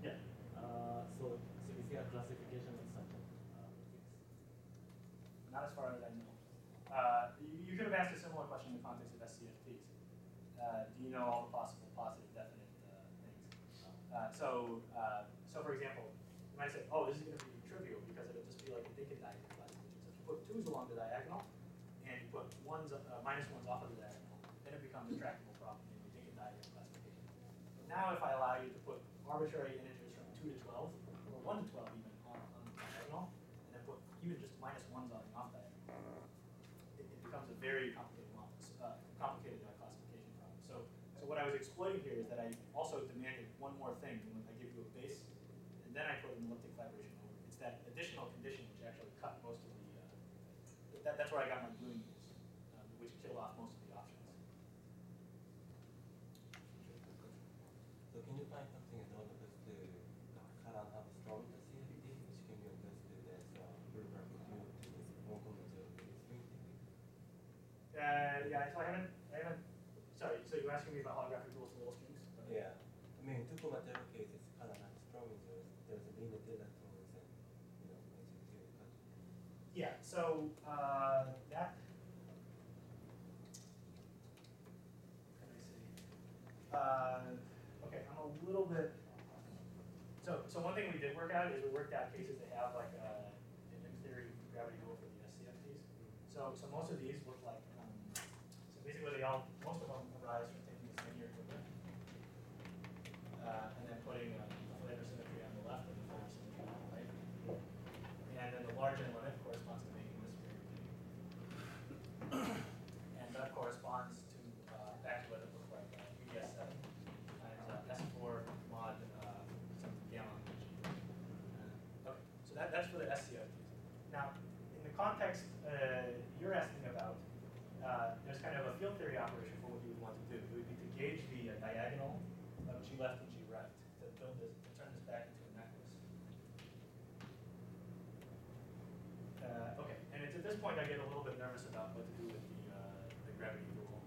Yeah. So you see a classification of such Not as far as I know. You could have asked a similar question in the context of SCFTs. Do you know all the possible positive definite things? So for example, you might say, oh, this is going to be trivial because it'll just be like a Dickens diagonal classification. So if you put 2's along the diagonal and you put minus 1's off of the diagonal, then it becomes a tractable problem in the Dickens diagonal classification. But now if I allow you to put arbitrary integers from 2 to 12, or 1 to 12 even, on the diagonal, and then put even just minus 1's on the off diagonal, it becomes a very complicated classification problem. So what I was exploiting here is that I also demanded one more thing when I give you a base, and then I put an elliptic fibration over. It's that additional condition which actually cut most of the, that's where I got my gluing use, which killed off most of the options. So can you find something analogous to cut and have a strong SCFT, which can be understood as holographic dual to this one-dimensional string theory? Yeah, so I haven't, sorry, so you're asking me about holographic duals to little strings? Yeah. I mean, two material cases, cut and have strong measures, there's a limited electrons and, cut. Yeah, so that, what can I say? Okay, I'm a little bit, so one thing we did work out is we worked out cases that have like an in theory gravity dual for the SCFTs. So most of these look like, so basically most of them arise from taking this linear equivalent and then putting a flavor symmetry on the left and the flavor symmetry on the right. And then the large end limit corresponds to making this very big. And that corresponds to back to what it looks like EDS7 times S4 mod some gamma. Okay, so that's for the SCFTs. Now, in the context you're asking about, there's kind of a field theory operation for what you would want to do. It would be to gauge the diagonal of G left and G right to build this, to turn this back into a necklace. Okay, and it's at this point I get a little bit nervous about what to do with the gravity dual.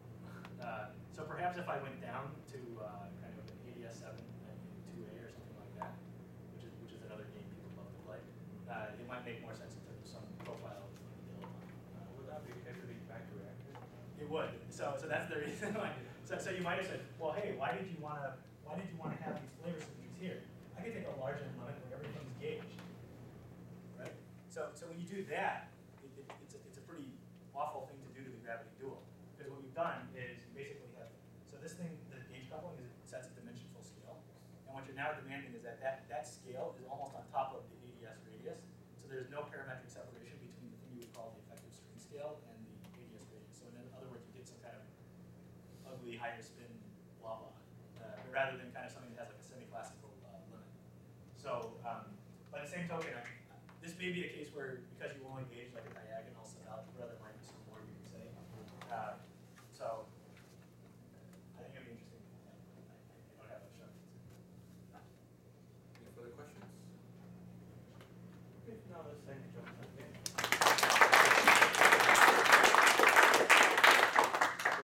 So perhaps if I went down to kind of an ADS7 and 2A or something like that, which is another game people love to play, it might make more sense in terms of some profile of the build. Would that be heavily factor accurate? It would. So that's the reason why. So you might have said, well, hey, why did you want to have these flavor symmetries here? I could take a large end limit where everything's gauged, right? So when you do that, it's a pretty awful thing to do to the gravity dual, because what we've done is you basically have, so this thing, the gauge coupling is it sets a dimension full scale, and what you're now demanding is that scale is almost on top of the ADS radius, so there's no parametric separation between the thing you would call the effective string scale and the ADS radius. So in other words, you get some kind of ugly higher spin blah blah, rather than kind of something that has like a semi-classical limit. So by the same token, this may be a case where, because you only gauge like a diagonal subalgebra, there might be some more you can say. So I think it'd be interesting. I don't have a shot. Any further questions? If not, let's thank John.